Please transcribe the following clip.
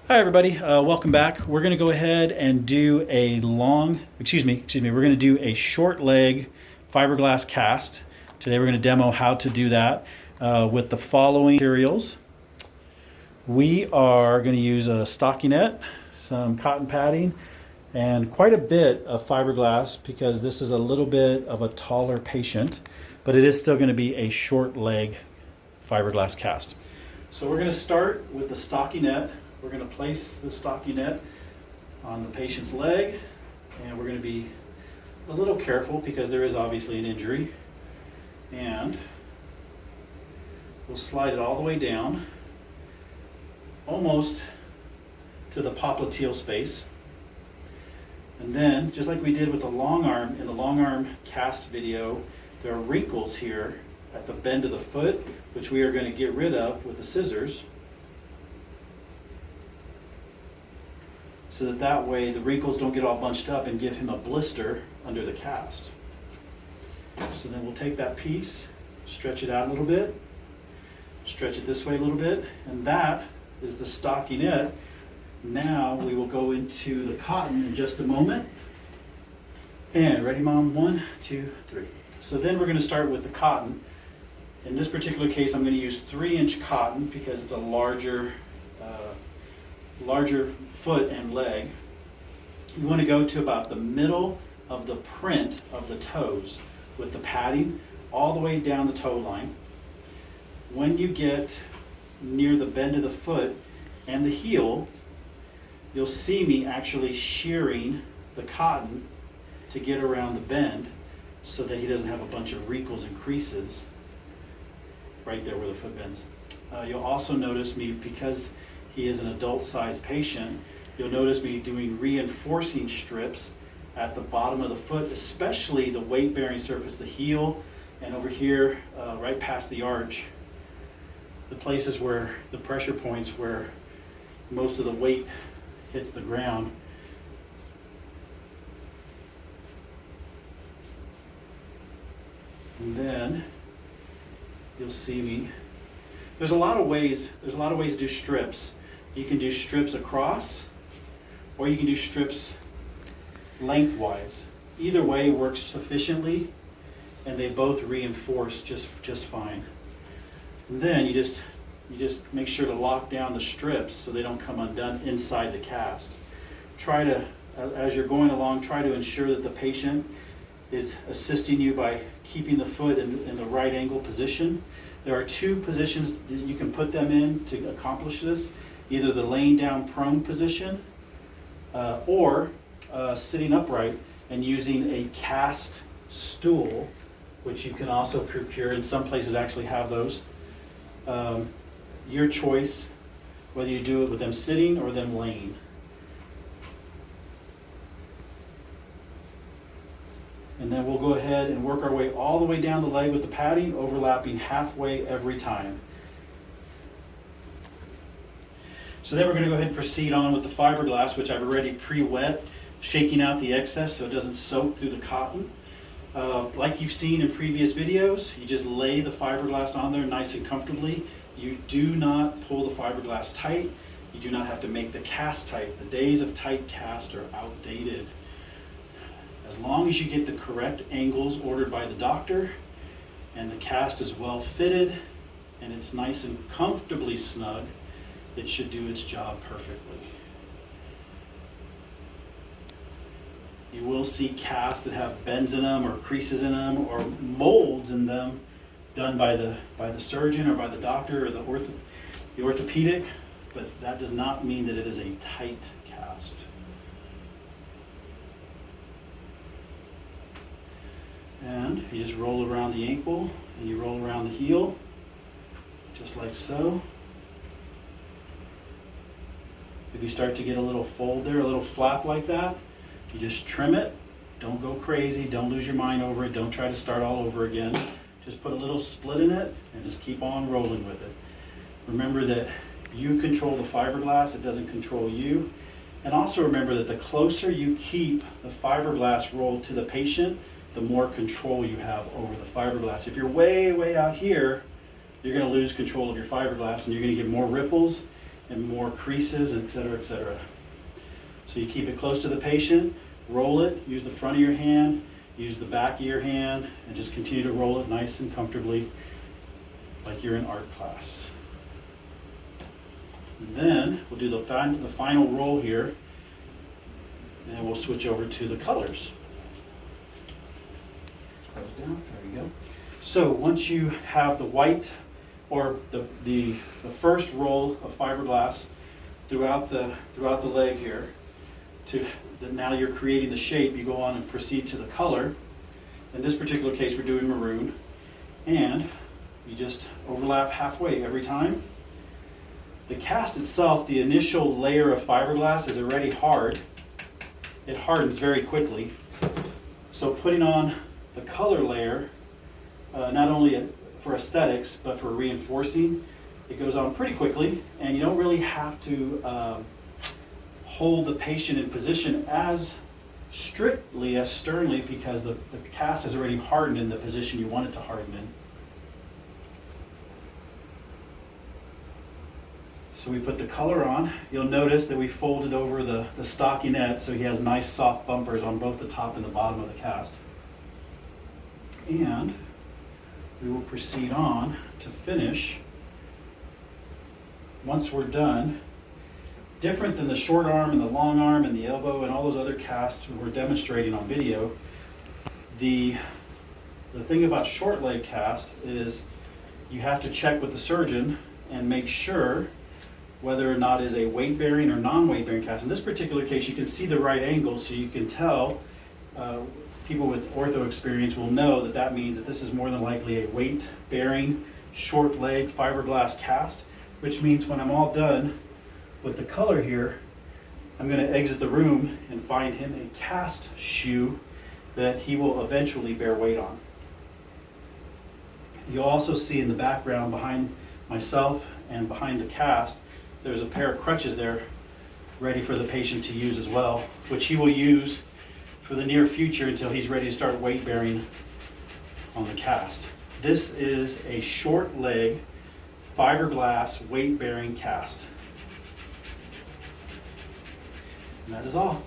Hi everybody, welcome back. We're going to go ahead and do a we're going to do a short leg fiberglass cast. Today we're going to demo how to do that with the following materials. We are going to use a stockinette, some cotton padding, and quite a bit of fiberglass because this is a little bit of a taller patient, but it is still going to be a short leg fiberglass cast. So we're going to start with the stockinette. We're going to place the stockinette on the patient's leg, and we're going to be a little careful because there is obviously an injury. And we'll slide it all the way down, almost to the popliteal space. And then, just like we did with the long arm, in the long arm cast video, there are wrinkles here at the bend of the foot, which we are going to get rid of with the scissors. So that way the wrinkles don't get all bunched up and give him a blister under the cast. So then we'll take that piece, stretch it out a little bit, stretch it this way a little bit, and that is the stockinette. Now we will go into the cotton in just a moment. And ready, Mom? 1, 2, 3. So then we're going to start with the cotton. In this particular case, I'm going to use 3-inch cotton because it's a larger foot and leg. You want to go to about the middle of the print of the toes with the padding all the way down the toe line. When you get near the bend of the foot and the heel, you'll see me actually shearing the cotton to get around the bend so that he doesn't have a bunch of wrinkles and creases right there where the foot bends. You'll also notice me, because he is an adult-sized patient, you'll notice me doing reinforcing strips at the bottom of the foot, especially the weight-bearing surface, the heel, and over here, right past the arch, the places where the pressure points where most of the weight hits the ground. And then you'll see me. There's a lot of ways to do strips. You can do strips across, or you can do strips lengthwise. Either way works sufficiently, and they both reinforce just fine. And then you just make sure to lock down the strips so they don't come undone inside the cast. Try to, as you're going along, try to ensure that the patient is assisting you by keeping the foot in the right angle position. There are 2 positions that you can put them in to accomplish this. Either the laying down prone position or sitting upright and using a cast stool, which you can also procure, and some places actually have those. Your choice, whether you do it with them sitting or them laying. And then we'll go ahead and work our way all the way down the leg with the padding, overlapping halfway every time. So then we're going to go ahead and proceed on with the fiberglass, which I've already pre-wet, shaking out the excess so it doesn't soak through the cotton. Like you've seen in previous videos, you just lay the fiberglass on there nice and comfortably. You do not pull the fiberglass tight. You do not have to make the cast tight. The days of tight cast are outdated. As long as you get the correct angles ordered by the doctor and the cast is well fitted and it's nice and comfortably snug, it should do its job perfectly. You will see casts that have bends in them or creases in them or molds in them done by the surgeon or by the doctor or the orthopedic, but that does not mean that it is a tight cast. And you just roll around the ankle and you roll around the heel, just like so. If you start to get a little fold there, a little flap like that, you just trim it. Don't go crazy. Don't lose your mind over it. Don't try to start all over again. Just put a little split in it and just keep on rolling with it. Remember that you control the fiberglass. It doesn't control you. And also remember that the closer you keep the fiberglass roll to the patient, the more control you have over the fiberglass. If you're way out here, you're going to lose control of your fiberglass and you're going to get more ripples and more creases, et cetera, et cetera. So you keep it close to the patient, roll it, use the front of your hand, use the back of your hand, and just continue to roll it nice and comfortably like you're in art class. And then we'll do the final roll here, and we'll switch over to the colors. Close down, there you go. So once you have the white, or the first roll of fiberglass throughout the leg here, now you're creating the shape, you go on and proceed to the color. In this particular case, we're doing maroon, and you just overlap halfway every time. The cast itself, the initial layer of fiberglass is already hard. It hardens very quickly. So putting on the color layer, not only for aesthetics, but for reinforcing, it goes on pretty quickly, and you don't really have to hold the patient in position as strictly, as sternly, because the cast is already hardened in the position you want it to harden in. So we put the color on. You'll notice that we folded over the stockinette so he has nice soft bumpers on both the top and the bottom of the cast. And we will proceed on to finish. Once we're done, different than the short arm and the long arm and the elbow and all those other casts we're demonstrating on video, the thing about short leg cast is you have to check with the surgeon and make sure whether or not it is a weight-bearing or non-weight bearing cast. In this particular case, you can see the right angle, so you can tell, people with ortho experience will know that that means that this is more than likely a weight-bearing, short leg fiberglass cast, which means when I'm all done with the color here, I'm going to exit the room and find him a cast shoe that he will eventually bear weight on. You'll also see in the background behind myself and behind the cast, there's a pair of crutches there ready for the patient to use as well, which he will use for the near future until he's ready to start weight bearing on the cast. This is a short leg fiberglass weight bearing cast. And that is all.